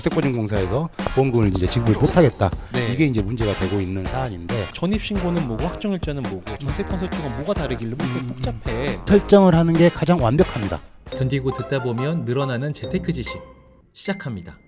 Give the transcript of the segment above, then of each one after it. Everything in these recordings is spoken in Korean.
주택보증공사에서 보험금을 이제 지급을 못하겠다. 네. 이게 이제 문제가 되고 있는 사안인데 전입신고는 뭐고 확정일자는 뭐고 전세권 설정은 뭐가 다르길래 뭐 이렇게 복잡해. 설정을 하는 게 가장 완벽합니다. 견디고 듣다 보면 늘어나는 재테크 지식 시작합니다.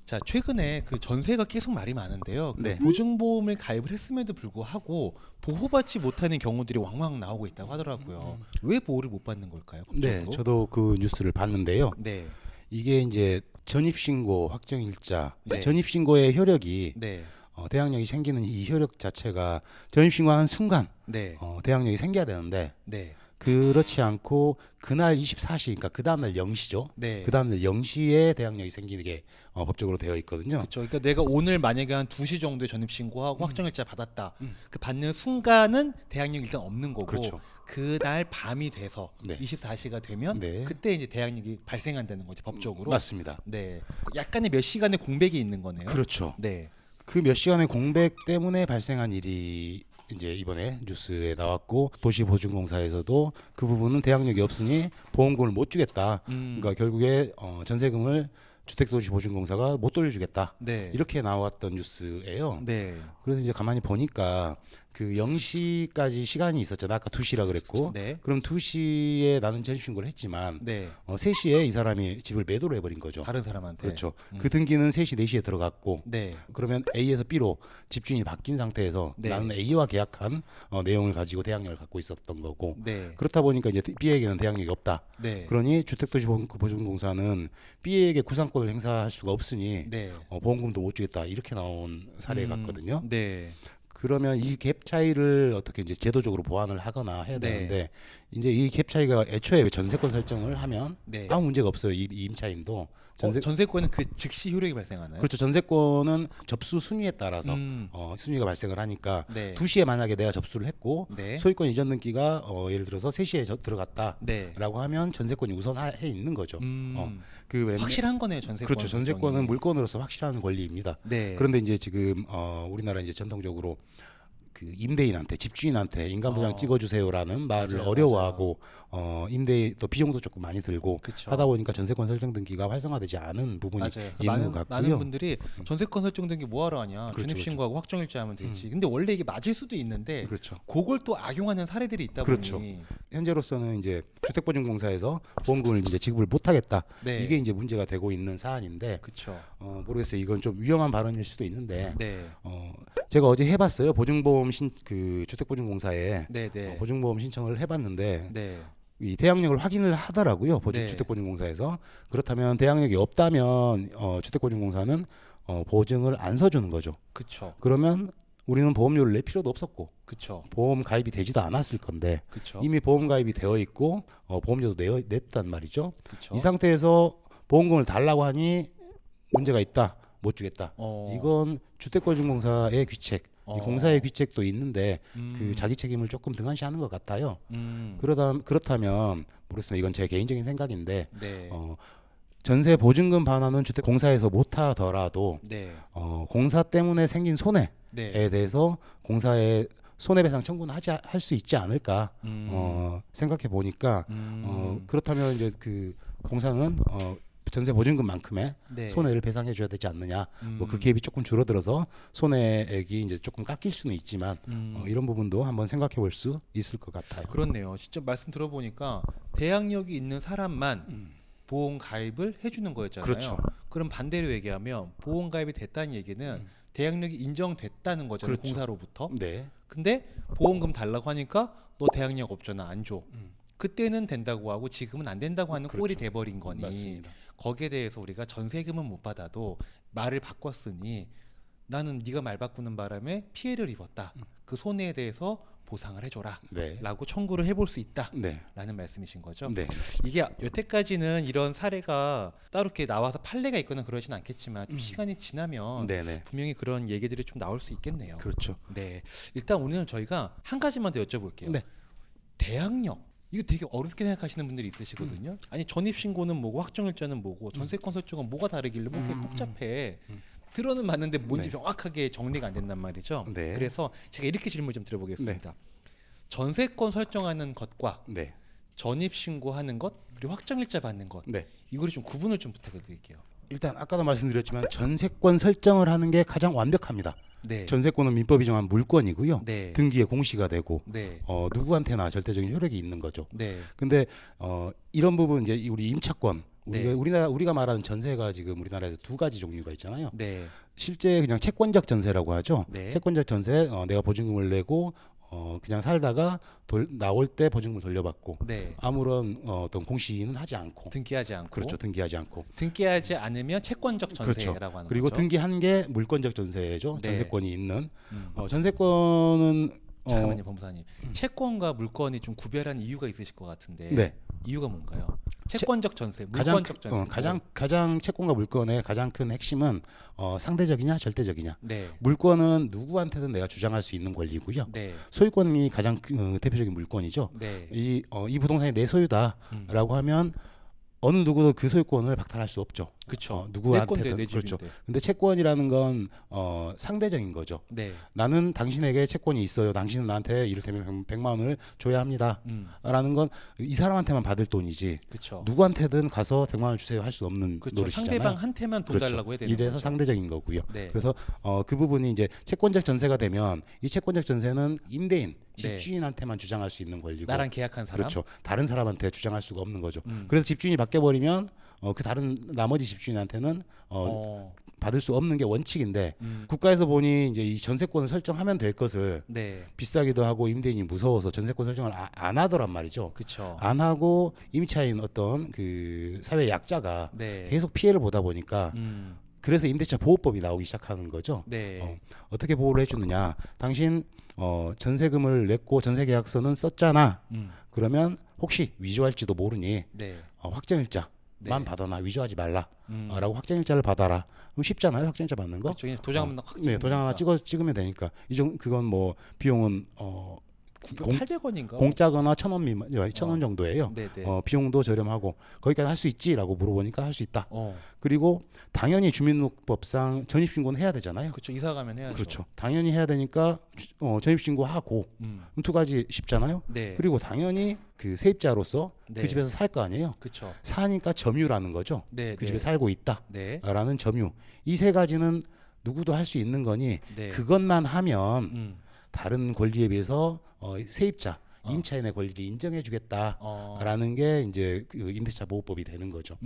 자, 최근에 그 전세가 계속 말이 많은데요. 그 네. 보증보험을 가입을 했음에도 불구하고 보호받지 못하는 경우들이 왕왕 나오고 있다고 하더라고요. 왜 보호를 못 받는 걸까요? 네, 법적으로? 저도 그 뉴스를 봤는데요. 네. 이게 이제 전입신고 확정일자, 네. 전입신고의 효력이 네. 대항력이 생기는 이 효력 자체가 전입신고하는 순간 네. 대항력이 생겨야 되는데 네. 그렇지 않고 그날 24시, 그러니까 그 다음날 0시죠. 네. 그 다음날 0시에 대항력이 생기는 게 법적으로 되어 있거든요. 그렇죠. 그러니까 내가 오늘 만약에 한 2시 정도에 전입신고하고 확정일자 받았다. 그 받는 순간은 대항력이 일단 없는 거고 그렇죠. 그날 밤이 돼서 네. 24시가 되면 네. 그때 이제 대항력이 발생한다는 거죠, 법적으로. 맞습니다. 네. 약간의 몇 시간의 공백이 있는 거네요. 그렇죠. 네. 그 몇 시간의 공백 때문에 발생한 일이 이제 이번에 뉴스에 나왔고 도시보증공사에서도 그 부분은 대항력이 없으니 보험금을 못 주겠다. 그러니까 결국에 전세금을 주택도시보증공사가 못 돌려주겠다. 네. 이렇게 나왔던 뉴스예요. 네. 그래서 이제 가만히 보니까 그 0시까지 시간이 있었잖아. 아까 2시라 그랬고. 네. 그럼 2시에 나는 전입신고를 했지만 네. 3시에 이 사람이 집을 매도를 해버린 거죠. 다른 사람한테. 그렇죠. 그 등기는 3시, 4시에 들어갔고 네. 그러면 A에서 B로 집주인이 바뀐 상태에서 네. 나는 A와 계약한 내용을 가지고 대항력을 갖고 있었던 거고 네. 그렇다 보니까 이제 B에게는 대항력이 없다. 네. 그러니 주택도시보증공사는 B에게 구상권을 행사할 수가 없으니 네. 보험금도 못 주겠다 이렇게 나온 사례 같거든요. 네. 그러면 이 갭 차이를 어떻게 이제 제도적으로 보완을 하거나 해야 네. 되는데 이제 이 갭 차이가 애초에 전세권 설정을 하면 네. 아무 문제가 없어요. 이 임차인도 전세권은 그 즉시 효력이 발생하나요? 그렇죠. 전세권은 접수 순위에 따라서 음. 순위가 발생을 하니까 네. 2시에 만약에 내가 접수를 했고 네. 소유권 이전 등기가 예를 들어서 3시에 들어갔다라고 네. 하면 전세권이 우선해 있는 거죠. 확실한 거네요, 전세권. 그렇죠. 전세권은 설정이. 물건으로서 확실한 권리입니다. 네. 그런데 이제 지금 우리나라 이제 전통적으로 그 임대인한테 집주인한테 인감도장 찍어주세요라는 말을 맞아요, 어려워하고 임대 또 비용도 조금 많이 들고 그쵸. 하다 보니까 전세권 설정 등기가 활성화되지 않은 부분이 맞아요. 있는 것 같고요. 많은 분들이 전세권 설정된 게 뭐하러 하냐? 그렇죠, 전입신고하고 확정일자 하면 되지. 근데 원래 이게 맞을 수도 있는데 그렇죠. 그걸 또 악용하는 사례들이 있다 그렇죠. 보니 현재로서는 이제 주택보증공사에서 보험금을 이제 지급을 못하겠다. 네. 이게 이제 문제가 되고 있는 사안인데 그렇죠. 모르겠어요. 이건 좀 위험한 발언일 수도 있는데 네. 제가 어제 해봤어요. 보증보험 그 주택보증공사에 네, 네. 보증보험 신청을 해봤는데 네. 이 대항력을 확인을 하더라고요. 네. 주택보증공사에서. 그렇다면 대항력이 없다면 주택보증공사는 보증을 안 서주는 거죠. 그렇죠. 그러면 우리는 보험료를 낼 필요도 없었고 그렇죠. 보험 가입이 되지도 않았을 건데 그렇죠. 이미 보험 가입이 되어 있고 보험료도 냈단 말이죠. 그렇죠. 이 상태에서 보험금을 달라고 하니 문제가 있다. 못 주겠다. 이건 주택보증공사의 귀책, 이 공사의 귀책도 있는데 그 자기 책임을 조금 등한시하는 것 같아요. 그렇다면 모르겠습니다. 이건 제 개인적인 생각인데 네. 전세 보증금 반환은 주택공사에서 못하더라도 네. 공사 때문에 생긴 손해에 네. 대해서 공사에 손해배상 청구는 할 수 있지 않을까 생각해 보니까 그렇다면 이제 그 공사는 전세 보증금만큼의 네. 손해를 배상해 줘야 되지 않느냐. 뭐 그 갭이 조금 줄어들어서 손해액이 이제 조금 깎일 수는 있지만 이런 부분도 한번 생각해 볼 수 있을 것 같아요. 그렇네요. 진짜 말씀 들어보니까 대항력이 있는 사람만 보험 가입을 해주는 거였잖아요. 그렇죠. 그럼 반대로 얘기하면 보험 가입이 됐다는 얘기는 대항력이 인정됐다는 거잖아요. 그렇죠. 공사로부터. 네. 근데 보험금 달라고 하니까 너 대항력 없잖아, 안 줘. 그때는 된다고 하고 지금은 안 된다고 하는 꼴이 돼버린 거니 맞습니다. 거기에 대해서 우리가 전세금은 못 받아도 말을 바꿨으니 나는 네가 말 바꾸는 바람에 피해를 입었다. 그 손해에 대해서 보상을 해줘라 네. 라고 청구를 해볼 수 있다 네. 라는 말씀이신 거죠. 네. 이게 여태까지는 이런 사례가 따로 이렇게 나와서 판례가 있거나 그러진 않겠지만 좀 시간이 지나면 네네. 분명히 그런 얘기들이 좀 나올 수 있겠네요. 그렇죠. 네, 일단 오늘 저희가 한 가지만 더 여쭤볼게요. 네. 대항력 이거 되게 어렵게 생각하시는 분들이 있으시거든요. 아니 전입신고는 뭐고 확정일자는 뭐고 전세권 설정은 뭐가 다르길래 뭐 이렇게 복잡해. 들어는 맞는데 뭔지 네. 명확하게 정리가 안 된단 말이죠. 네. 그래서 제가 이렇게 질문 좀 드려보겠습니다. 전세권 설정하는 것과 네. 전입신고하는 것 그리고 확정일자 받는 것 네. 이거를 좀 구분을 좀 부탁드릴게요. 일단 아까도 말씀드렸지만 전세권 설정을 하는 게 가장 완벽합니다. 네. 전세권은 민법이 정한 물권이고요. 네. 등기에 공시가 되고 네. 누구한테나 절대적인 효력이 있는 거죠. 네. 근데 이런 부분 이제 우리 임차권 네. 우리가 말하는 전세가 지금 우리나라에서 두 가지 종류가 있잖아요. 네. 실제 그냥 채권적 전세라고 하죠. 네. 채권적 전세 내가 보증금을 내고 그냥 살다가 나올 때 보증금을 돌려받고 네. 아무런 어떤 공시는 하지 않고 등기하지 않고. 그렇죠. 등기하지 않고 등기하지 않으면 채권적 전세라고 그렇죠. 하는 그리고 거죠. 등기한 게 물권적 전세죠. 네. 전세권이 있는 음. 전세권은 잠깐만요, 법무사님. 채권과 물권이 좀 구별하는 이유가 있으실 것 같은데. 네. 이유가 뭔가요? 채권적 전세, 가장 물권적 전세. 가장 채권과 물권의 가장 큰 핵심은 상대적이냐 절대적이냐. 네. 물권은 누구한테든 내가 주장할 수 있는 권리고요. 네. 소유권이 가장 대표적인 물권이죠. 네. 이 부동산이 내 소유다라고 하면 어느 누구도 그 소유권을 박탈할 수 없죠. 그렇죠. 누구한테든 내 그렇죠. 집인데. 근데 채권이라는 건 상대적인 거죠. 네. 나는 당신에게 채권이 있어요. 당신은 나한테 이를테면 100만 원을 줘야 합니다. 라는 건 이 사람한테만 받을 돈이지 그렇죠. 누구한테든 가서 100만 원 주세요 할 수 없는 그렇죠. 노릇이잖아요. 상대방한테만 돈 그렇죠. 달라고 해야 되는 이래서 거죠. 상대적인 거고요. 네. 그래서 그 부분이 이제 채권적 전세가 되면 이 채권적 전세는 임대인, 네. 집주인한테만 주장할 수 있는 권리고 나랑 계약한 사람. 그렇죠. 다른 사람한테 주장할 수가 없는 거죠. 음. 그래서 집주인이 바뀌어 버리면 그 다른 나머지 집주인한테는 받을 수 없는 게 원칙인데 국가에서 보니 이제 이 전세권을 설정하면 될 것을 네. 비싸기도 하고 임대인이 무서워서 전세권 설정을 안 하더란 말이죠. 그렇죠. 안 하고 임차인 어떤 그 사회 약자가 네. 계속 피해를 보다 보니까 그래서 임대차 보호법이 나오기 시작하는 거죠. 네. 어떻게 보호를 해주느냐? 당신 전세금을 냈고 전세계약서는 썼잖아. 그러면 혹시 위조할지도 모르니 네. 확정일자만 네. 받아놔. 위조하지 말라. 라고 확정일자를 받아라. 그럼 쉽잖아요. 확정일자 받는 거. 그렇죠. 그냥 도장 하나 확 네, 도장 하나 찍으면 되니까. 그건 뭐 비용은 800원인가? 공짜거나 1,000원 미만, 1,000원 정도예요. 네네. 비용도 저렴하고 거기까지 할 수 있지라고 물어보니까 할 수 있다. 그리고 당연히 주민등록법상 전입신고는 해야 되잖아요. 그렇죠. 이사 가면 해야죠. 그렇죠. 당연히 해야 되니까 전입신고하고 두 가지 쉽잖아요. 네. 그리고 당연히 그 세입자로서 네. 그 집에서 살 거 아니에요. 그렇죠. 사니까 점유라는 거죠. 네. 그 네. 집에 살고 네. 있다라는 점유. 이 세 가지는 누구도 할 수 있는 거니 네. 그것만 하면 다른 권리에 비해서 세입자 임차인의 권리를 인정해주겠다라는 게 이제 그 임대차 보호법이 되는 거죠.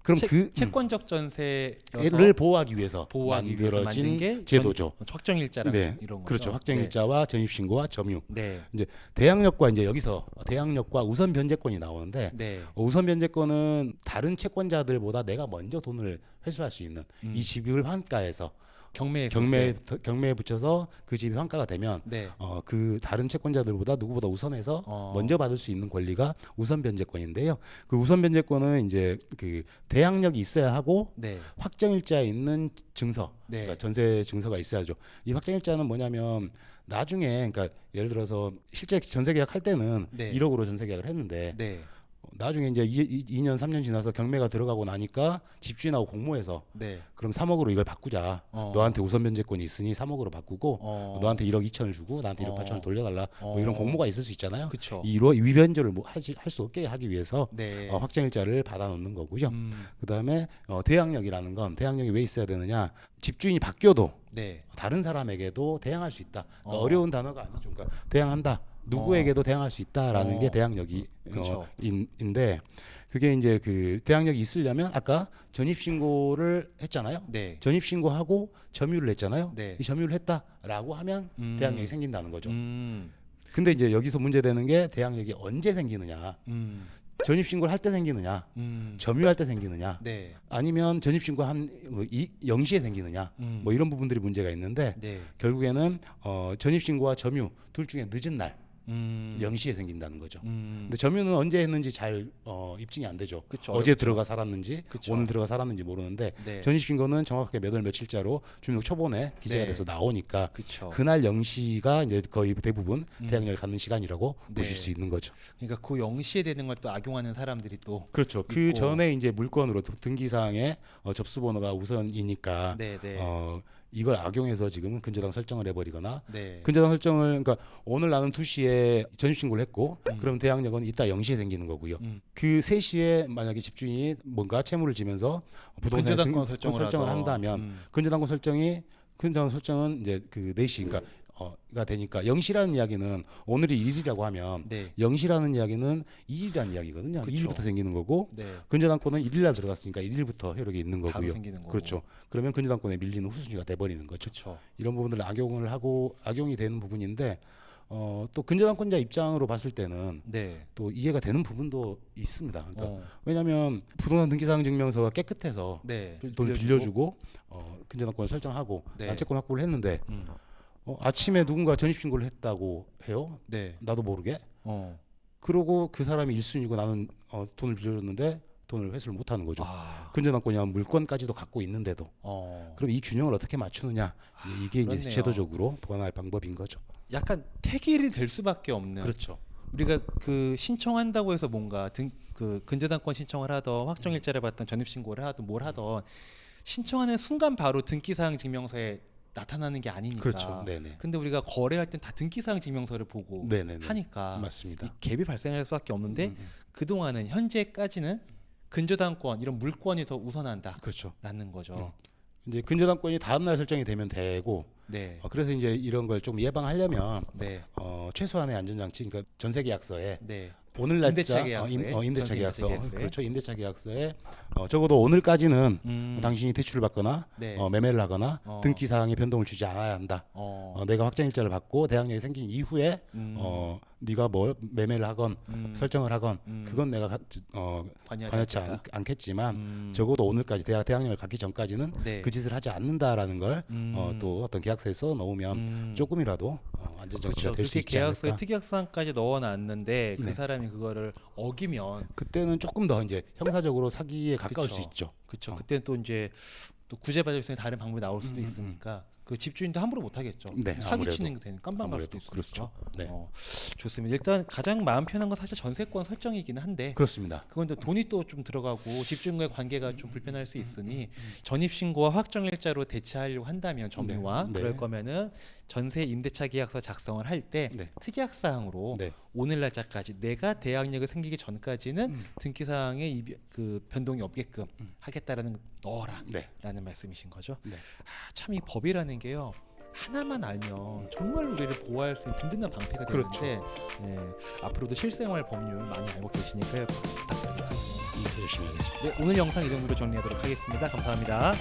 그럼 채권적 전세를 를 보호하기 위해서 만든 만들어진 게 제도죠. 확정일자랑 네, 이런 거죠. 그렇죠. 확정일자와 전입신고와 점유. 네. 이제 대항력과 이제 여기서 대항력과 우선 변제권이 나오는데 네. 우선 변제권은 다른 채권자들보다 내가 먼저 돈을 회수할 수 있는 이 집을 환가해서 경매에 붙여서 그 집이 환가가 되면 네. 그 다른 채권자들보다 누구보다 우선해서 먼저 받을 수 있는 권리가 우선 변제권인데요. 그 우선 변제권은 이제 그 대항력이 있어야 하고 네. 확정일자에 있는 증서, 네. 그러니까 전세 증서가 있어야죠. 이 확정일자는 뭐냐면 나중에 그러니까 예를 들어서 실제 전세 계약할 때는 네. 1억으로 전세 계약을 했는데 네. 나중에 이제 2년 3년 지나서 경매가 들어가고 나니까 집주인하고 공모해서 네. 그럼 3억으로 이걸 바꾸자. 너한테 우선 변제권이 있으니 3억으로 바꾸고 너한테 1억 2천을 주고 나한테 1억 8천을 돌려달라. 뭐 이런 공모가 있을 수 있잖아요. 그쵸. 이 위변조를 뭐 할 수 없게 하기 위해서 네. 확정일자를 받아놓는 거고요. 그다음에 대항력이라는 건 대항력이 왜 있어야 되느냐? 집주인이 바뀌어도 네. 다른 사람에게도 대항할 수 있다. 그러니까 어려운 단어가 아니죠. 그러니까 대항한다. 누구에게도 대항할 수 있다라는 게 대항력이 인데 그게 이제 그 대항력이 있으려면 아까 전입 신고를 했잖아요. 네. 전입 신고하고 점유를 했잖아요. 네. 이 점유를 했다라고 하면 대항력이 생긴다는 거죠. 근데 근데 이제 여기서 문제되는 게 대항력이 언제 생기느냐? 전입 신고를 할 때 생기느냐? 점유할 때 생기느냐? 네. 아니면 전입 신고 한 0시에 생기느냐? 뭐 이런 부분들이 문제가 있는데 네. 결국에는 전입 신고와 점유 둘 중에 늦은 날 0시에 생긴다는 거죠. 근데 점유는 언제 했는지 잘 입증이 안 되죠. 그쵸, 어제 어렵죠. 들어가 살았는지 그쵸. 오늘 들어가 살았는지 모르는데 네. 전입신고는 정확하게 몇 월 며칠자로 주민등록 초본에 기재가 네. 돼서 나오니까 그쵸. 그날 0시가 이제 거의 대부분 대항력을 갖는 시간이라고 네. 보실 수 있는 거죠. 그러니까 그 0시에 되는 걸 또 악용하는 사람들이 또 그렇죠. 그 있고. 전에 이제 물건으로 등기사항에 접수번호가 우선이니까 네, 네. 이걸 악용해서 지금 근저당 설정을 해버리거나 네. 근저당 설정을 그러니까 오늘 나는 2시에 전입신고를 했고 그럼 대항력은 이따 0시에 생기는 거고요. 그 3시에 만약에 집주인이 뭔가 채무를 지면서 부동산 근저당권 설정을 한다면 근저당권 설정은 이제 그 4시 그러니까 가 되니까 0시라는 이야기는 오늘이 1일이라고 하면 네. 0시라는 이야기는 2일이라는 이야기거든요. 그쵸. 2일부터 생기는 거고 네. 근저당권은 1일날 들어갔으니까 1일부터 효력이 있는 바로 거고요. 생기는 거고. 그렇죠. 그러면 근저당권에 밀리는 후순위가 돼버리는 거죠. 그렇죠. 이런 부분들을 악용이 되는 부분인데 또 근저당권자 입장으로 봤을 때는 네. 또 이해가 되는 부분도 있습니다. 그러니까 어. 왜냐하면 부동산 등기사항 증명서가 깨끗해서 네. 돈을 빌려주고 근저당권을 설정하고 네. 난채권 확보를 했는데 음. 아침에 누군가 전입신고를 했다고 해요. 네. 나도 모르게. 어. 그러고 그 사람이 1순위고 나는 돈을 빌려줬는데 돈을 회수를 못하는 거죠. 아. 근저당권이야 물권까지도 갖고 있는데도. 어. 그럼 이 균형을 어떻게 맞추느냐 이게 이제 그렇네요. 제도적으로 보완할 방법인 거죠. 약간 태길이 될 수밖에 없는. 그렇죠. 우리가 그 신청한다고 해서 뭔가 그 근저당권 신청을 하던 확정일자를 받던 전입신고를 하든 뭘 하던 신청하는 순간 바로 등기사항 증명서에 나타나는 게 아니니까. 그렇죠. 네네. 근데 우리가 거래할 땐 다 등기사항 증명서를 보고 네네네. 하니까 맞습니다. 이 갭이 발생할 수밖에 없는데 그동안은 현재까지는 근저당권 이런 물권이 더 우선한다라는 그렇죠. 거죠. 이제 근저당권이 다음 날 설정이 되면 되고 네. 그래서 이제 이런 걸 좀 예방하려면 네. 최소한의 안전장치 그러니까 전세계약서에 네. 오늘 날짜 임대차 계약서에, 임대차 전세 계약서 임대차 계약서에. 그렇죠. 임대차 계약서에 적어도 오늘까지는 음. 당신이 대출을 받거나 네. 매매를 하거나 어. 등기 사항에 변동을 주지 않아야 한다. 어. 내가 확정일자를 받고 대항력이 생긴 이후에 네가 뭘 매매를 하건 설정을 하건 그건 내가 관여치 않겠다. 않겠지만 적어도 오늘까지 대항력을 갖기 전까지는 네. 그 짓을 하지 않는다라는 걸 또 어떤 계약서에 써 놓으면 조금이라도 안전장치가 그렇죠. 될 수 그렇게 있지 계약서에 않을까. 특약사항까지 넣어놨는데 그 네. 사람이 그거를 어기면 그때는 조금 더 이제 형사적으로 사기에 가까울 그쵸. 수 있죠. 그렇죠. 그때는 또 이제 또 구제받을 수 있는 다른 방법이 나올 수도 있으니까 그 집주인도 함부로 못 하겠죠. 네, 사기 아무래도. 치는 게 되는 깜방 갈 수도 아무래도 있으니까. 그렇죠. 네. 좋습니다. 일단 가장 마음 편한 건 사실 전세권 설정이기는 한데 그렇습니다. 그건 또 돈이 또 좀 들어가고 집주인과의 관계가 좀 불편할 수 있으니 전입신고와 확정일자로 대체하려고 한다면 점유와 네. 그럴 거면은 전세 임대차 계약서 작성을 할 때 네. 특약사항으로 네. 오늘 날짜까지 내가 대항력이 생기기 전까지는 등기사항에 그 변동이 없게끔 하겠다라는 거 넣어라라는 네. 말씀이신 거죠. 네. 참 이 법이라는 게요. 하나만 알면 정말 우리를 보호할 수 있는 든든한 방패가 되는데 그렇죠. 앞으로도 실생활 법률 많이 알고 계시니까 부탁드리도록 하겠습니다. 열심히 하겠습니다. 네, 오늘 영상 이 정도로 정리하도록 하겠습니다. 감사합니다.